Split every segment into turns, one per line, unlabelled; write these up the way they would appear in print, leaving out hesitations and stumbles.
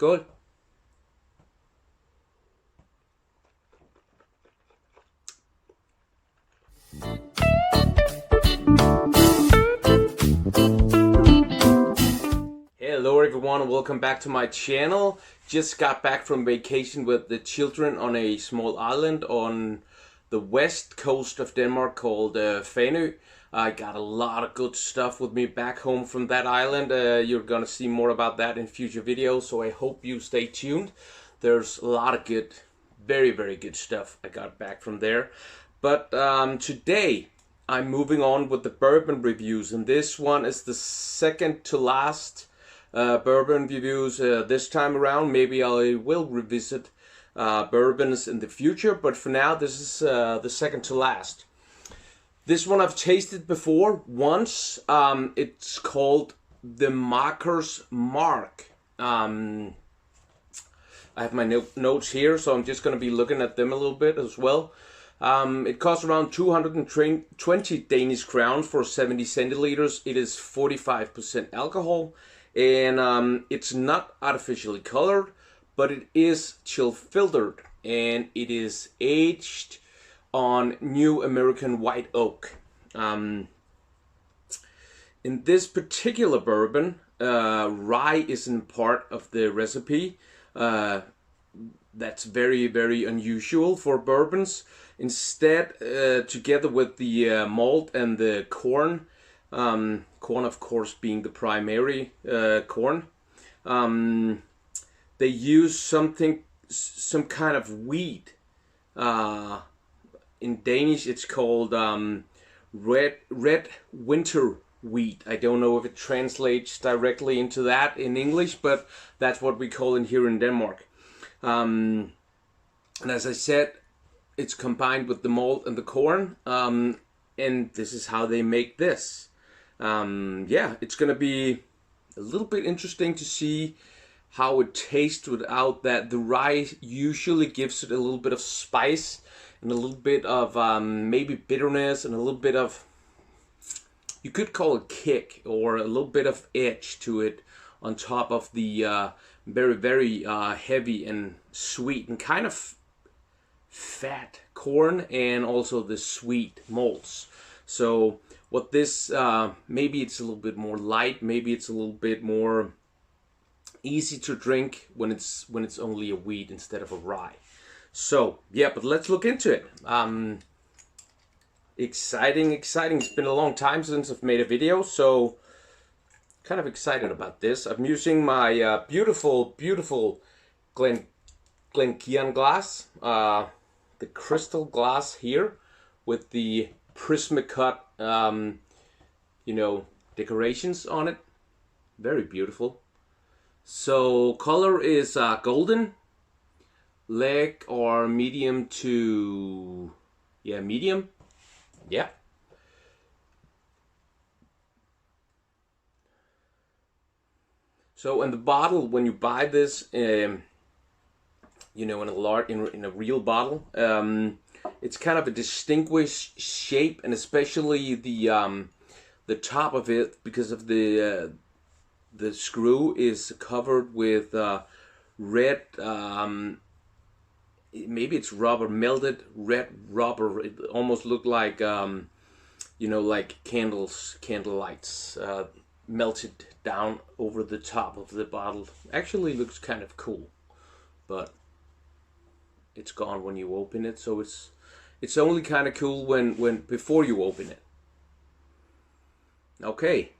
Skål. Hello everyone and welcome back to my channel. Just got back from vacation with the children on a small island on the west coast of Denmark called Fanø. I got a lot of good stuff with me back home from that island. You're gonna see more about that in future videos, so I hope you stay tuned. There's a lot of good, very good stuff I got back from there. But today I'm moving on with the bourbon reviews, and this one is the second to last bourbon reviews this time around. Maybe I will revisit bourbons in the future, but for now this is the second to last. This one I've tasted before once. It's called the Maker's Mark. I have my notes here, so I'm just going to be looking at them a little bit as well. It costs around 220 Danish crowns for 70 centiliters. It is 45% alcohol, and it's not artificially colored, but it is chill filtered, and it is aged on new American white oak. In this particular bourbon, rye isn't part of the recipe. That's very unusual for bourbons. Instead, together with the malt and the corn, corn of course being the primary corn, they use some kind of wheat. In Danish it's called red winter wheat. I don't know if it translates directly into that in English, but that's what we call it here in Denmark. And as I said, it's combined with the malt and the corn, and this is how they make this. Yeah, it's gonna be a little bit interesting to see how it tastes without that. The rye usually gives it a little bit of spice and a little bit of maybe bitterness and a little bit of, you could call it kick, or a little bit of edge to it on top of the very heavy and sweet and kind of fat corn, and also the sweet malts. So what this, maybe it's a little bit more light, maybe it's a little bit more easy to drink when it's only a wheat instead of a rye. So yeah, but let's look into it. Exciting. It's been a long time since I've made a video, so kind of excited about this. I'm using my beautiful Dunkeren glass, the crystal glass here with the Prismacut, decorations on it. Very beautiful. So color is golden, leg or medium to, yeah, medium. Yeah. So in the bottle, when you buy this, in a real bottle, it's kind of a distinguished shape, and especially the top of it, because of the screw is covered with red. Maybe it's rubber, melted red rubber. It almost looked like like candle lights melted down over the top of the bottle. Actually looks kind of cool, but it's gone when you open it, so it's only kind of cool when before you open it. Okay,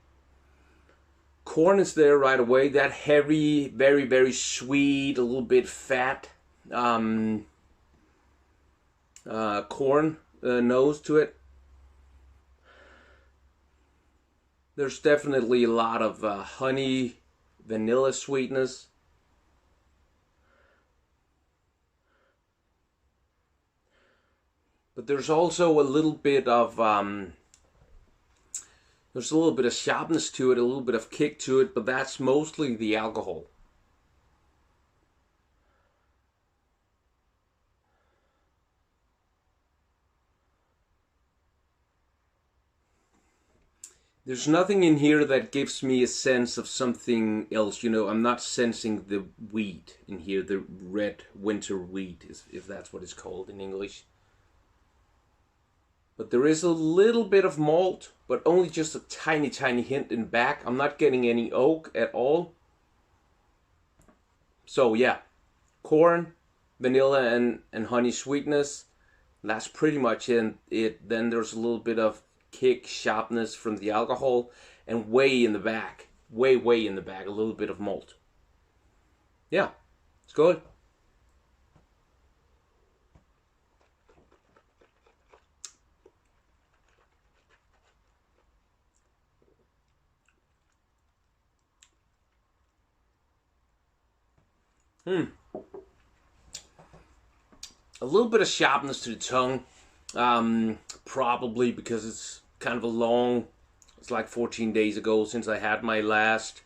corn is there right away. That heavy, very sweet, a little bit fat corn nose to it. There's definitely a lot of honey, vanilla sweetness. But there's also a little bit of sharpness to it, a little bit of kick to it, but that's mostly the alcohol. There's nothing in here that gives me a sense of something else. I'm not sensing the wheat in here, the red winter wheat, if that's what it's called in English. But there is a little bit of malt, but only just a tiny, tiny hint in back. I'm not getting any oak at all. So yeah, corn, vanilla, and honey sweetness. That's pretty much it. Then there's a little bit of kick, sharpness from the alcohol, and way in the back, way in the back, a little bit of malt. Yeah, it's good. A little bit of sharpness to the tongue, probably because it's kind of it's like 14 days ago since I had my last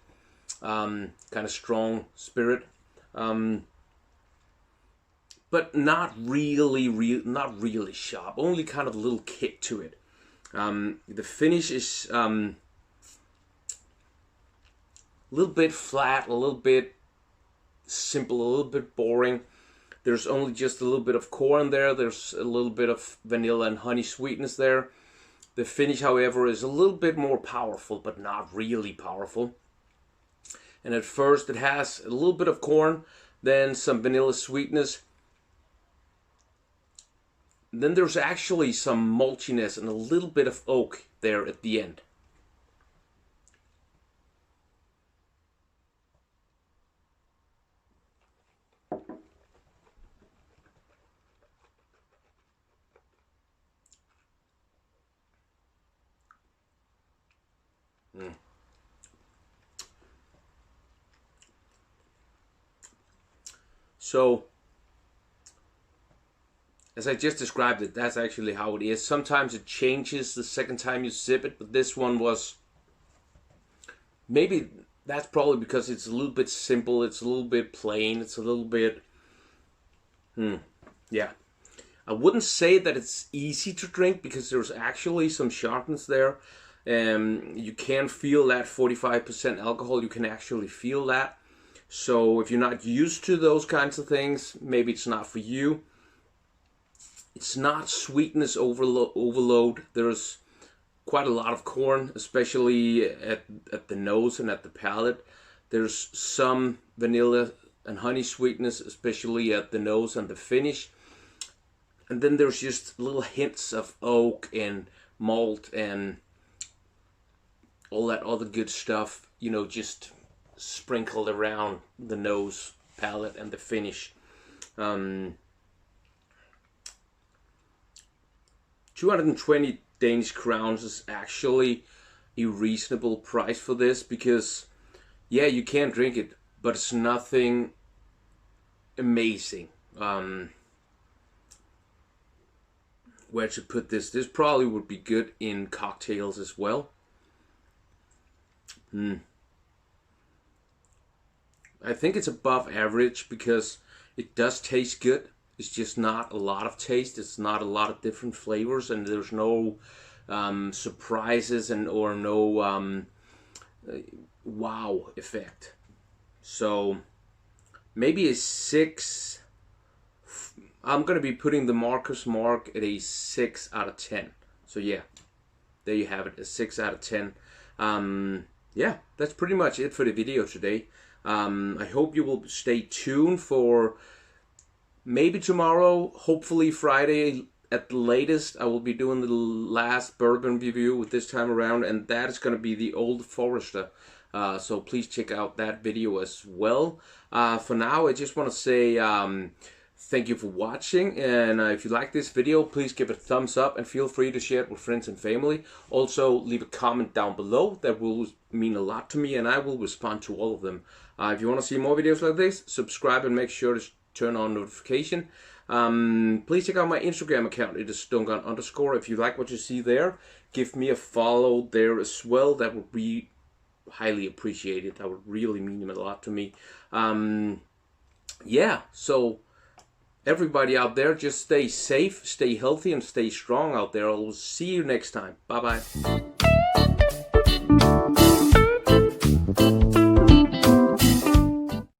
kind of strong spirit, but not really sharp, only kind of a little kick to it. The finish is a little bit flat, a little bit simple, a little bit boring. There's only just a little bit of corn there. There's a little bit of vanilla and honey sweetness there. The finish, however, is a little bit more powerful, but not really powerful. And at first it has a little bit of corn, then some vanilla sweetness. Then there's actually some maltiness and a little bit of oak there at the end. So, as I just described it, that's actually how it is. Sometimes it changes the second time you sip it, but this one was, maybe that's probably because it's a little bit simple, it's a little bit plain, it's a little bit, yeah. I wouldn't say that it's easy to drink because there's actually some sharpness there. You can feel that 45% alcohol, you can actually feel that. So if you're not used to those kinds of things, maybe it's not for you. It's not sweetness overload. There's quite a lot of corn, especially at the nose and at the palate. There's some vanilla and honey sweetness, especially at the nose and the finish. And then there's just little hints of oak and malt and all that other good stuff, just sprinkled around the nose, palate, and the finish. 220 Danish crowns is actually a reasonable price for this because, yeah, you can drink it, but it's nothing amazing. Where to put this? This probably would be good in cocktails as well. I think it's above average because it does taste good. It's just not a lot of taste. It's not a lot of different flavors, and there's no surprises or no wow effect. So maybe a 6. I'm going to be putting the Marcus Mark at a 6 out of 10. So yeah, there you have it, a 6 out of 10. Yeah, that's pretty much it for the video today. I hope you will stay tuned for maybe tomorrow, hopefully Friday at the latest. I will be doing the last bourbon review with this time around, and that is going to be the Old Forester. So please check out that video as well. For now, I just want to say thank you for watching, and if you like this video, please give it a thumbs up and feel free to share it with friends and family. Also, leave a comment down below. That will mean a lot to me, and I will respond to all of them. If you want to see more videos like this, subscribe and make sure to turn on notification. Please check out my Instagram account. It is Dunkeren_. If you like what you see there, give me a follow there as well. That would be highly appreciated. That would really mean a lot to me. Yeah, so everybody out there, just stay safe, stay healthy, and stay strong out there. I'll see you next time. Bye-bye.